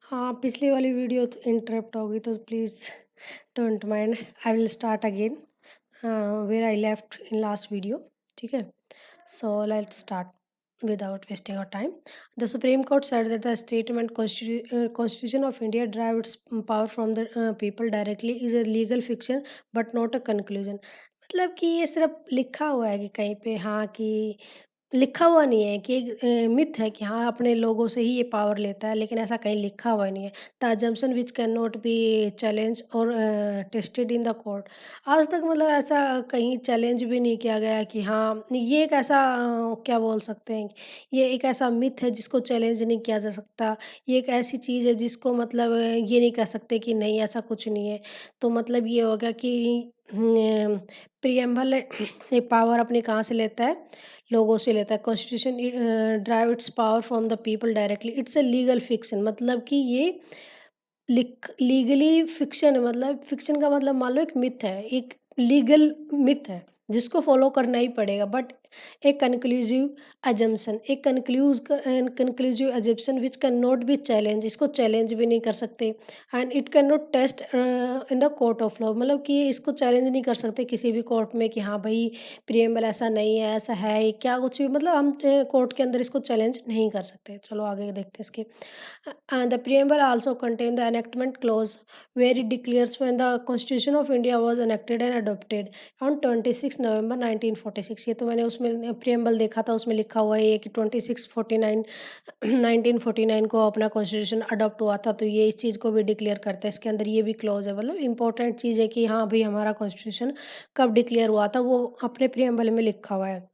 हाँ, पिछली वाली वीडियो तो इंटरप्ट हो गई तो please don't mind. I will start again where I left in last video. ठीक है? So let's start without wasting our time. The Supreme Court said that the statement Constitution of India derives its power from the people directly is a legal fiction but not a conclusion. मतलब कि ये सिर्फ लिखा हुआ है कि कहीं पे हाँ कि लिखा हुआ नहीं है कि एक मिथ है कि हाँ अपने लोगों से ही ये पावर लेता है, लेकिन ऐसा कहीं लिखा हुआ नहीं है। The assumption which can not be challenge और टेस्टेड इन द कोर्ट। आज तक मतलब ऐसा कहीं चैलेंज भी नहीं किया गया कि हाँ ये एक ऐसा क्या बोल सकते हैं, ये एक ऐसा मिथ है जिसको चैलेंज नहीं किया जा सकता। ये एक ऐसी चीज़ है जिसको मतलब ये नहीं कह सकते कि नहीं ऐसा कुछ नहीं है। तो मतलब ये हो गया कि प्रियम्बल ये पावर अपनी कहाँ से लेता है, लोगों से लेता है। Constitution drive it's power from the people directly, it's a legal fiction. मतलब कि ये लिख लीगली फिक्शन है, मतलब फिक्शन का मतलब मान लो एक मिथ है, एक लीगल मिथ है जिसको फॉलो करना ही पड़ेगा। बट एक कंक्लूसिव अजम्पशन, एक conclusive assumption which can not be challenge, इसको चैलेंज भी नहीं कर सकते। And it can not test in the court of law, मतलब कि इसको चैलेंज नहीं कर सकते किसी भी कोर्ट में कि हाँ भाई प्रियम्बल ऐसा नहीं है, ऐसा है, ये क्या कुछ भी, मतलब हम कोर्ट के अंदर इसको चैलेंज नहीं कर सकते। चलो आगे देखते हैं इसके। The preamble also contain the enactment clause where it declares when the Constitution of India was enacted and adopted on 26 November 1946। ये तो मैंने उसमें preamble देखा था, उसमें लिखा हुआ है ये कि 2649 1949 को अपना कॉन्स्टिट्यूशन अडॉप्ट हुआ था। तो ये इस चीज़ को भी डिक्लेयर करता है, इसके अंदर ये भी क्लॉज है। मतलब इंपॉर्टेंट चीज़ है कि हाँ भाई हमारा कॉन्स्टिट्यूशन कब डिक्लेयर हुआ था, वो अपने प्रियम्बल में लिखा हुआ है।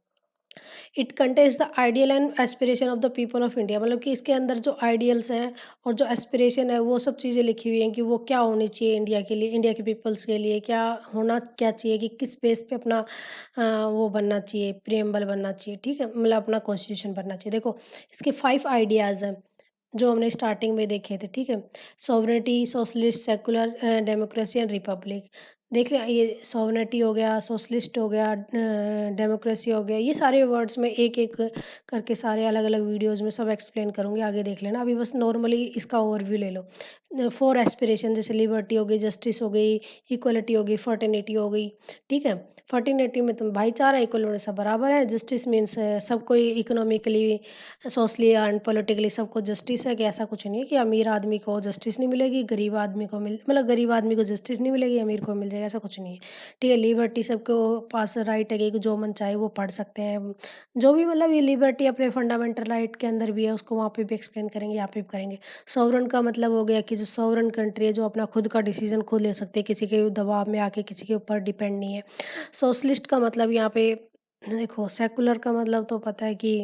It contains the ideal and aspiration of the people of India, मतलब कि इसके अंदर जो आइडियल्स हैं और जो एस्पिरेशन है वो सब चीज़ें लिखी हुई हैं कि वो क्या होनी चाहिए इंडिया के लिए, इंडिया के पीपल्स के लिए क्या होना क्या चाहिए, कि किस बेस पे अपना वो बनना चाहिए, प्रियम्बल बनना चाहिए। ठीक है? मतलब अपना कॉन्स्टिट्यूशन बनना चाहिए। देखो इसके 5 आइडियाज़ हैं जो हमने स्टार्टिंग में देखे थे। ठीक है? Sovereignty, socialist, secular, democracy and Republic. देख रहे हैं ये सॉवरेनिटी हो गया, सोशलिस्ट हो गया, डेमोक्रेसी हो गया, ये सारे वर्ड्स में एक-एक करके सारे अलग-अलग वीडियोज़ में सब एक्सप्लेन करूँगी, आगे देख लेना। अभी बस नॉर्मली इसका ओवरव्यू ले लो। 4 एस्पिरेशन जैसे लिबर्टी हो गई, जस्टिस हो गई, इक्वालिटी हो गई, फ्रेटर्निटी हो गई। ठीक है? फ्रेटर्निटी में तुम भाईचारा, इक्वल में सब बराबर है। जस्टिस मीन्स सबको इकोनॉमिकली, सोशली एंड पॉलिटिकली सबको जस्टिस है, कि ऐसा कुछ नहीं है कि अमीर आदमी को जस्टिस नहीं मिलेगी, गरीब आदमी को मतलब गरीब आदमी को जस्टिस नहीं मिलेगी, अमीर को मिल जाएगा, ऐसा कुछ नहीं है। ठीक है? लिबर्टी, सबको पास राइट है कि जो मन चाहे वो पढ़ सकते हैं। जो भी मतलब ये लिबर्टी अपने फंडामेंटल राइट के अंदर भी है, उसको वहाँ पे भी एक्सप्लेन करेंगे, यहाँ पे भी करेंगे। सॉवरेन का मतलब हो गया कि जो सॉवरेन कंट्री है, जो अपना खुद का डिसीजन खुद ले सकती है, किसी के दबाव में आके किसी के ऊपर डिपेंड नहीं है। सोशलिस्ट का मतलब यहाँ पे देखो, सेकुलर का मतलब तो पता है कि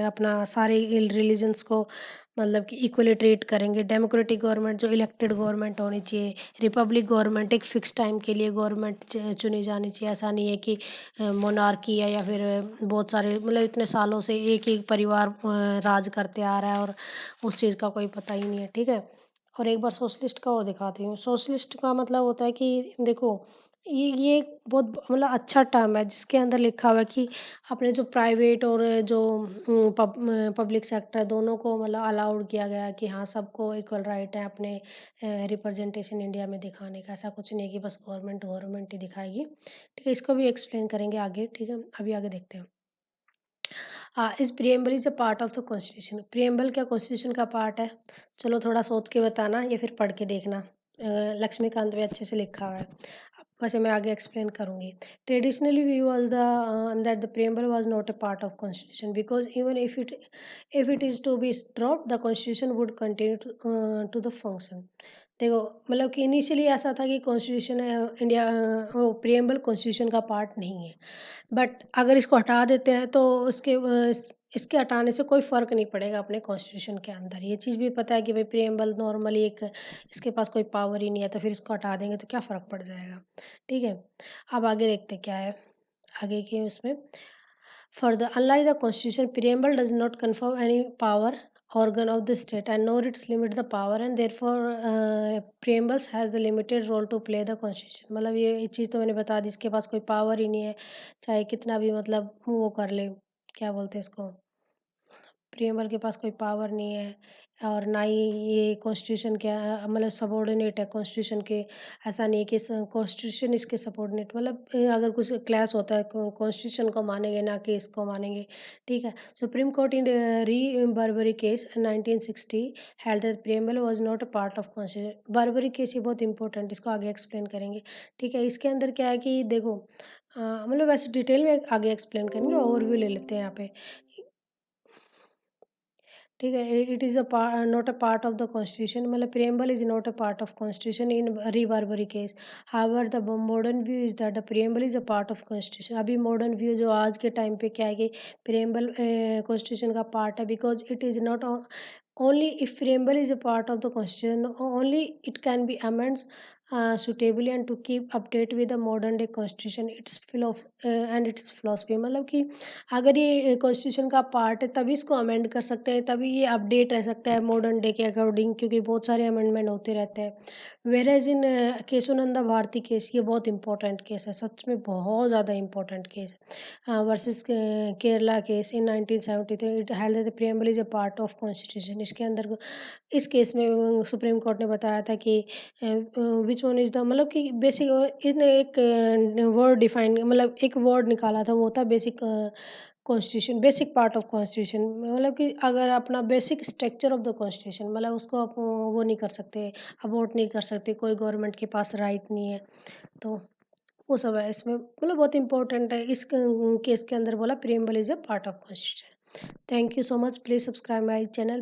अपना सारे रिलीजन्स को मतलब कि इक्वली ट्रीट करेंगे। डेमोक्रेटिक गवर्नमेंट, जो इलेक्टेड गवर्नमेंट होनी चाहिए। रिपब्लिक गवर्नमेंट, एक फ़िक्स टाइम के लिए गवर्नमेंट चुनी जानी चाहिए। ऐसा नहीं है कि मोनार्की है या फिर बहुत सारे मतलब इतने सालों से एक ही परिवार राज करते आ रहा है और उस चीज़ का कोई पता ही नहीं है। ठीक है? और एक बार सोशलिस्ट का और दिखाती हूँ। सोशलिस्ट का मतलब होता है कि देखो ये एक बहुत मतलब अच्छा टर्म है जिसके अंदर लिखा हुआ है कि अपने जो प्राइवेट और जो पब्लिक सेक्टर दोनों को मतलब अलाउड किया गया है कि हाँ सबको इक्वल राइट है अपने रिप्रेजेंटेशन इंडिया में दिखाने का। ऐसा कुछ नहीं है कि बस गवर्नमेंट गवर्नमेंट ही दिखाएगी। ठीक है? इसको भी एक्सप्लेन करेंगे आगे। ठीक है? अभी आगे देखते हैं। इस preamble is a part of the constitution. Preamble क्या कॉन्स्टिट्यूशन का पार्ट है? चलो थोड़ा सोच के बताना या फिर पढ़ के देखना। लक्ष्मीकांत में अच्छे से लिखा हुआ है। वैसे मैं आगे एक्सप्लेन करूँगी। Traditionally view was that the preamble was not a part of constitution because even if it is to be dropped the constitution would continue to the function. देखो मतलब कि इनिशियली ऐसा था कि कॉन्स्टिट्यूशन इंडिया वो preamble constitution का part नहीं है। बट अगर इसको हटा देते हैं तो इसके हटाने से कोई फ़र्क नहीं पड़ेगा अपने कॉन्स्टिट्यूशन के अंदर। ये चीज़ भी पता है कि भाई प्रियम्बल नॉर्मली एक इसके पास कोई पावर ही नहीं है, तो फिर इसको हटा देंगे तो क्या फ़र्क पड़ जाएगा। ठीक है? अब आगे देखते हैं क्या है, आगे के उसमें। Further, unlike the Constitution, preamble does not confer any power organ of the state and nor its limit the power and therefore preambles has the limited role to play the constitution। मतलब ये चीज़ तो मैंने बता दी, इसके पास कोई power ही नहीं है, चाहे कितना भी मतलब वो कर ले, क्या बोलते हैं इसको, प्रियम्बल के पास कोई पावर नहीं है और ना ही ये कॉन्स्टिट्यूशन क्या मतलब सबॉर्डिनेट है कॉन्स्टिट्यूशन के। ऐसा नहीं है कि कॉन्स्टिट्यूशन इसके सबॉर्डिनेट मतलब अगर कुछ क्लैश होता है कॉन्स्टिट्यूशन को मानेंगे ना कि इसको मानेंगे, ठीक है। सुप्रीम कोर्ट इन री Barbari case 1960 held that preamble was not a part of constitution. Barbari case ये बहुत इंपॉर्टेंट, इसको आगे एक्सप्लेन करेंगे, ठीक है। इसके अंदर क्या है कि देखो मतलब वैसे डिटेल में आगे एक्सप्लेन करेंगे, ओवरव्यू ले लेते हैं यहाँ पे, ठीक है। It is not a part of the constitution, मतलब preamble is not a part of constitution in रीबार्बरी case. However the modern view is that the preamble is a part of constitution. अभी modern view जो आज के time पे क्या है कि preamble constitution का पार्ट है, because it is not only if preamble is a part of the constitution only it can be amended suitably and to keep update with the modern day constitution its and its philosophy। मतलब कि अगर ये constitution का part है तभी इसको amend कर सकते हैं, तभी ये अपडेट रह सकता है मॉडर्न डे के अकॉर्डिंग, क्योंकि बहुत सारे अमेंडमेंट होते रहते हैं। वेरेज इन केशवानंदा भारती केस, ये बहुत इंपॉर्टेंट केस है, सच में बहुत ज़्यादा इंपॉर्टेंट केस है। Versus Kerala case in 1973 it held that the preamble is a part of constitution. इसके अंदर इस केस में सुप्रीम कोर्ट ने बताया था कि विच वन इज़ द मतलब कि बेसिक इसने एक वर्ड डिफाइन मतलब एक वर्ड निकाला था, वो था basic constitution, basic part of constitution. मतलब कि अगर अपना basic structure of the constitution मतलब उसको आप वो नहीं कर सकते, अबॉर्ट नहीं कर सकते, कोई गवर्नमेंट के पास राइट नहीं है, तो वो सब है इसमें, मतलब बहुत इंपॉर्टेंट है। इस केस के अंदर बोला preamble is a part of constitution. Thank you so much, please subscribe my channel.